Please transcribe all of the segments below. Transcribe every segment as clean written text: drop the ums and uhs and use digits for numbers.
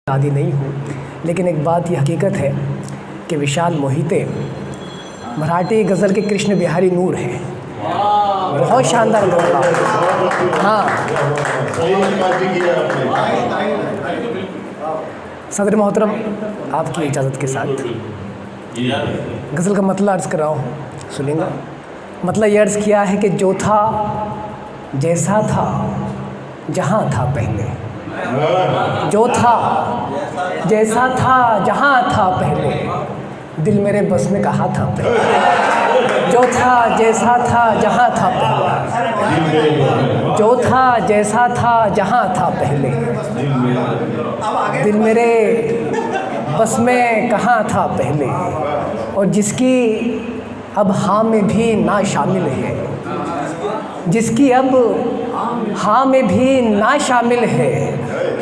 आदि नहीं हूँ, लेकिन एक बात ये हकीकत है कि विशाल मोहिते मराठी गज़ल के कृष्ण बिहारी नूर हैं। बहुत शानदार गज़ल। हाँ, सदर मोहतरम, आपकी इजाज़त के साथ गज़ल का मतलब अर्ज़ कर रहा हूँ, सुनेंगा। मतलब ये अर्ज़ किया है कि जो था जैसा था जहाँ था पहले, जो था जैसा था जहाँ था पहले, दिल मेरे बस में कहा था पहले। जो था जैसा था जहाँ था पहले, जो था जैसा था जहाँ था पहले, दिल मेरे बस में कहाँ था पहले। और जिसकी अब हाँ में भी ना शामिल है, जिसकी अब हाँ में भी ना शामिल है,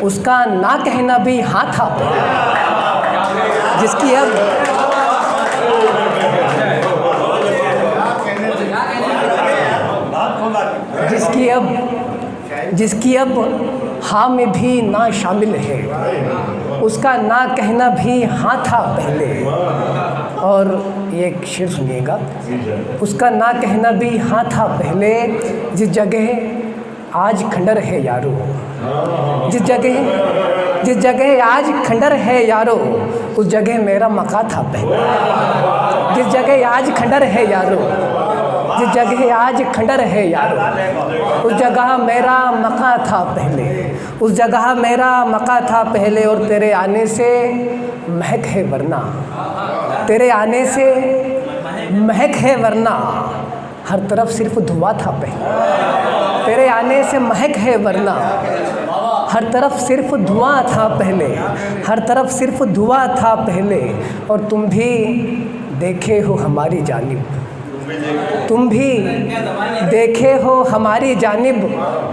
उसका ना कहना भी हाँ था पहले। जिसकी अब हाँ में भी ना शामिल है, उसका ना कहना भी हाँ था पहले। और ये एक शेर सुनिएगा, उसका ना कहना भी हाँ था पहले, जिस जगह आज खंडर है यारो, जिस जगह आज खंडर है यारो, उस जगह मेरा मका था पहले। जिस जगह आज खंडर है यारो, जिस जगह आज खंडर है यारो, उस जगह मेरा मका था पहले, उस जगह मेरा मका था पहले। और तेरे आने से महक है वरना, तेरे आने से महक है वरना, हर तरफ सिर्फ धुआं था पहले। तेरे आने से महक है वरना, हर तरफ सिर्फ धुआं था पहले, हर तरफ सिर्फ धुआं था पहले। और तुम भी देखे हो हमारी जानिब, तुम भी देखे हो हमारी जानिब,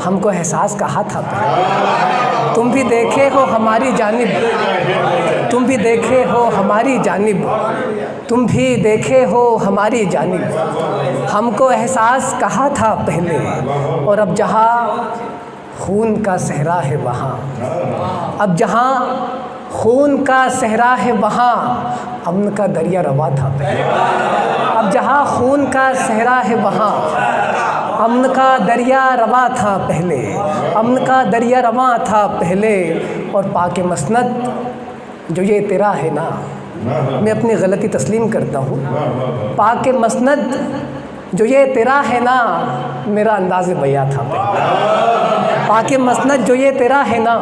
हमको एहसास कहा था पहले। तुम भी देखे हो हमारी जानिब, तुम भी देखे हो हमारी जानिब, तुम भी देखे हो हमारी जानिब, हमको एहसास कहा था पहले। और अब जहाँ खून का सहरा है वहाँ, अब जहाँ खून का सहरा है वहाँ, अमन का दरिया रवा था पहले। अब जहाँ खून का सहरा है वहाँ, अमन का दरिया रवा था पहले, अमन का दरिया रवा था पहले। और पाके मसनद जो ये तेरा है ना, मैं अपनी गलती तस्लीम करता हूँ। पाके मसनद जो ये तेरा है ना, मेरा अंदाज़े बयां था पहले। पाके मसनद जो ये तेरा है ना,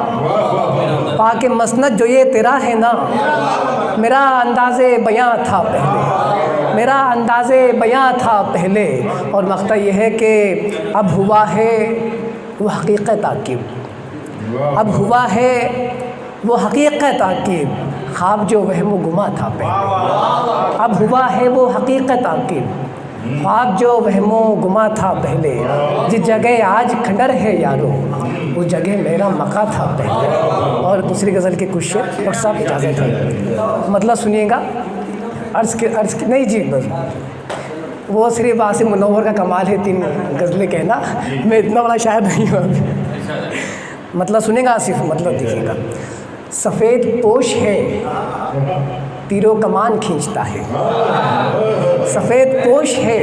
पाके मसनद जो ये तेरा है ना, मेरा अंदाज़े बयां था पहले, मेरा अंदाज़े बयां था पहले। और मक़ता ये है कि अब हुआ है वो हकीकत ताक़ीब, अब हुआ है वो हकीकत ताक़ीब, ख्वाब जो वहम गुमा था पहले। अब हुआ है वो हकीकत ताक़ीब, ख्वाब जो वहमो गुमा था पहले। जिस जगह आज खंडर है यारो, उस जगह मेरा मका था पहले। और दूसरी गज़ल के कुछ शेर और सब इजाज़त है, मतलब सुनिएगा। अर्ज़ के नहीं जी, बस वो सिर्फ आसिम मुनव्वर का कमाल है 3 गज़लें कहना, मैं इतना बड़ा शायर नहीं हूँ अभी। मतलब सुनेगा आसिफ, मतलब देखिएगा। सफ़ेद पोश है तीरों कमान खींचता है, सफ़ेद पोश है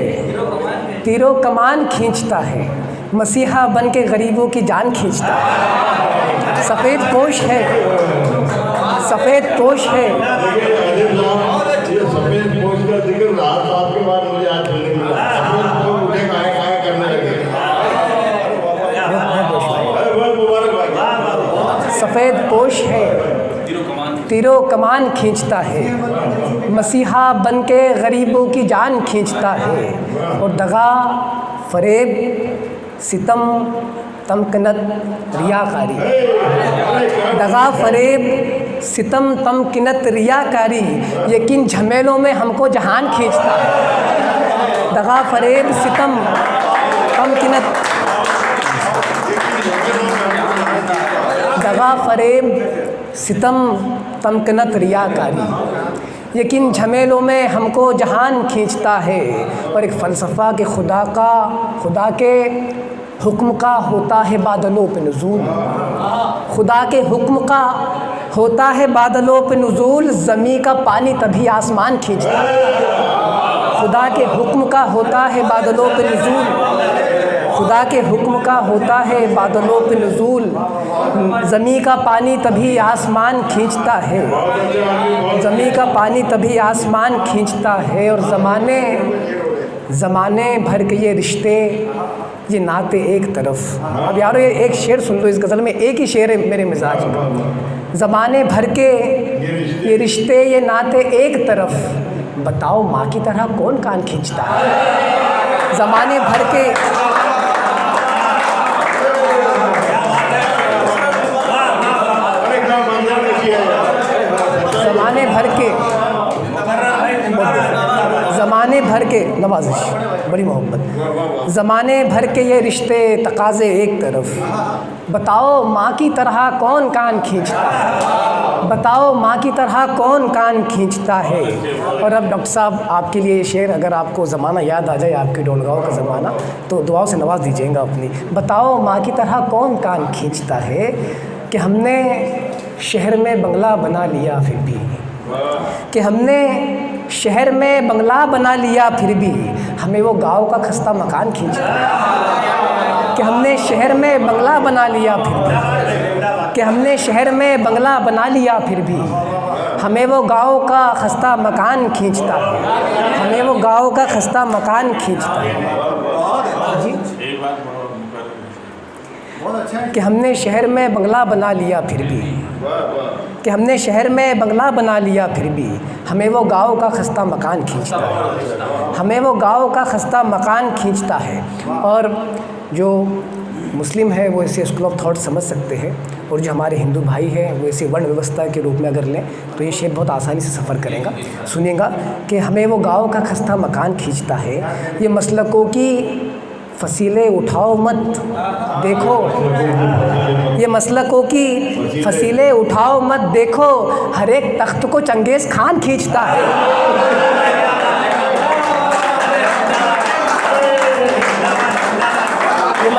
तीरों कमान खींचता है, मसीहा बन के गरीबों की जान खींचता है। सफ़ेद पोश है, सफ़ेद पोश है। सफ़ेद पोश है तीरों कमान खींचता है, मसीहा बन के गरीबों की जान खींचता है। और दगा फरेब सितम तमकनत रियाकारी, दगा फरेब सितम तमकिनत रियाकारी, यकीन झमेलों में हमको जहान खींचता है। दगा फरेब सितम तमकिनत, दगा फरेब सितम तमकनत रियाकारी, यकीन झमेलों में हमको जहान खींचता है। और एक फ़लसफ़ा के खुदा के हुक्म का होता है बादलों पे नुज़ूल, खुदा के हुक्म का होता है बादलों पे नुज़ूल, ज़मीं का पानी तभी आसमान खींचता है। खुदा के हुक्म का होता है बादलों पे नुज़ूल, खुदा के हुक्म का होता है बादलों पे नुज़ूल, ज़मीं का पानी तभी आसमान खींचता है, ज़मीं का पानी तभी आसमान खींचता है। और ज़माने भर के ये रिश्ते, ये नाते एक तरफ। अब यारो ये एक शेर सुन लो, इस गज़ल में एक ही शेर है मेरे मिजाज का। ज़माने भर के ये रिश्ते, ये नाते एक तरफ, बताओ माँ की तरह कौन कान खींचता है। ज़माने भर के ज़माने भर के नवाज़िश, बड़ी मोहब्बत। ज़माने भर के ये रिश्ते तकाज़े एक तरफ, बताओ माँ की तरह कौन कान खींचता है, बताओ माँ की तरह कौन कान खींचता है। और अब डॉक्टर साहब आपके लिए ये शेर, अगर आपको ज़माना याद आ जाए, आपके डोलगांव का ज़माना, तो दुआओं से नवाज़ दीजिएगा अपनी। बताओ माँ की तरह कौन कान खींचता है कि हमने शहर में बंगला बना लिया फिर भी, कि हमने शहर में बंगला बना लिया फिर भी हमें वो गांव का खस्ता मकान खींचता है। कि हमने शहर में बंगला बना लिया फिर भी, कि हमने शहर में बंगला बना लिया फिर भी हमें वो गांव का खस्ता मकान खींचता है, हमें वो गांव का खस्ता मकान खींचता है जी। कि हमने शहर में बंगला बना लिया फिर भी, कि हमने शहर में बंगला बना लिया फिर भी हमें वो गांव का खस्ता मकान खींचता है, हमें वो गांव का खस्ता मकान खींचता है। और जो मुस्लिम है वो इसे स्कूल ऑफ थॉट समझ सकते हैं, और जो हमारे हिंदू भाई हैं वो इसे वर्ण व्यवस्था के रूप में अगर लें तो ये शेर बहुत आसानी से सफ़र करेगा। सुनिएगा कि हमें वो गांव का खस्ता मकान खींचता है, ये मसलकों की फसीलें उठाओ मत देखो, ये मसलकों की फसीलें उठाओ मत देखो, हर एक तख्त को चंगेज़ खान खींचता है। ये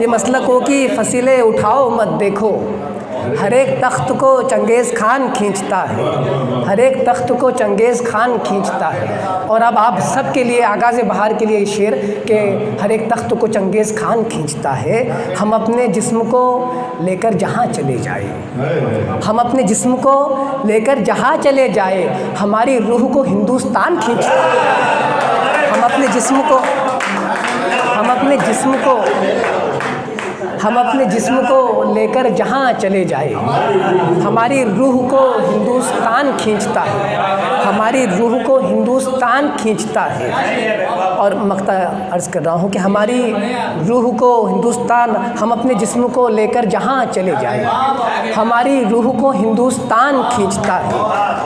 मसलकों की फसीलें उठाओ मत देखो, हर एक तख्त को चंगेज़ खान खींचता है, हर एक तख्त को चंगेज़ खान खींचता है। और अब आप सब के लिए, आगाज़ बहार के लिए शेर के हर एक तख्त को चंगेज़ खान खींचता है। हम अपने जिस्म को लेकर जहाँ चले जाए, हम अपने जिस्म को लेकर जहाँ चले जाए हमारी रूह को हिंदुस्तान खींचता है। हम अपने जिस्म को लेकर जहाँ चले जाए हमारी रूह को हिंदुस्तान खींचता है, हमारी रूह को हिंदुस्तान खींचता है। और मक्ता अर्ज़ कर रहा हूँ कि हमारी रूह को हिंदुस्तान, हम अपने जिस्म को लेकर जहाँ चले जाए हमारी रूह को हिंदुस्तान खींचता है,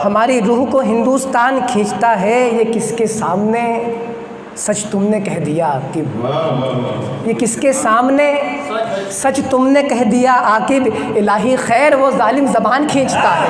हमारी रूह को हिंदुस्तान खींचता है। ये किसके सामने सच तुमने कह दिया आकिब, ये किसके सामने सच तुमने कह दिया आकिब, इलाही खैर वो जालिम ज़बान खींचता है।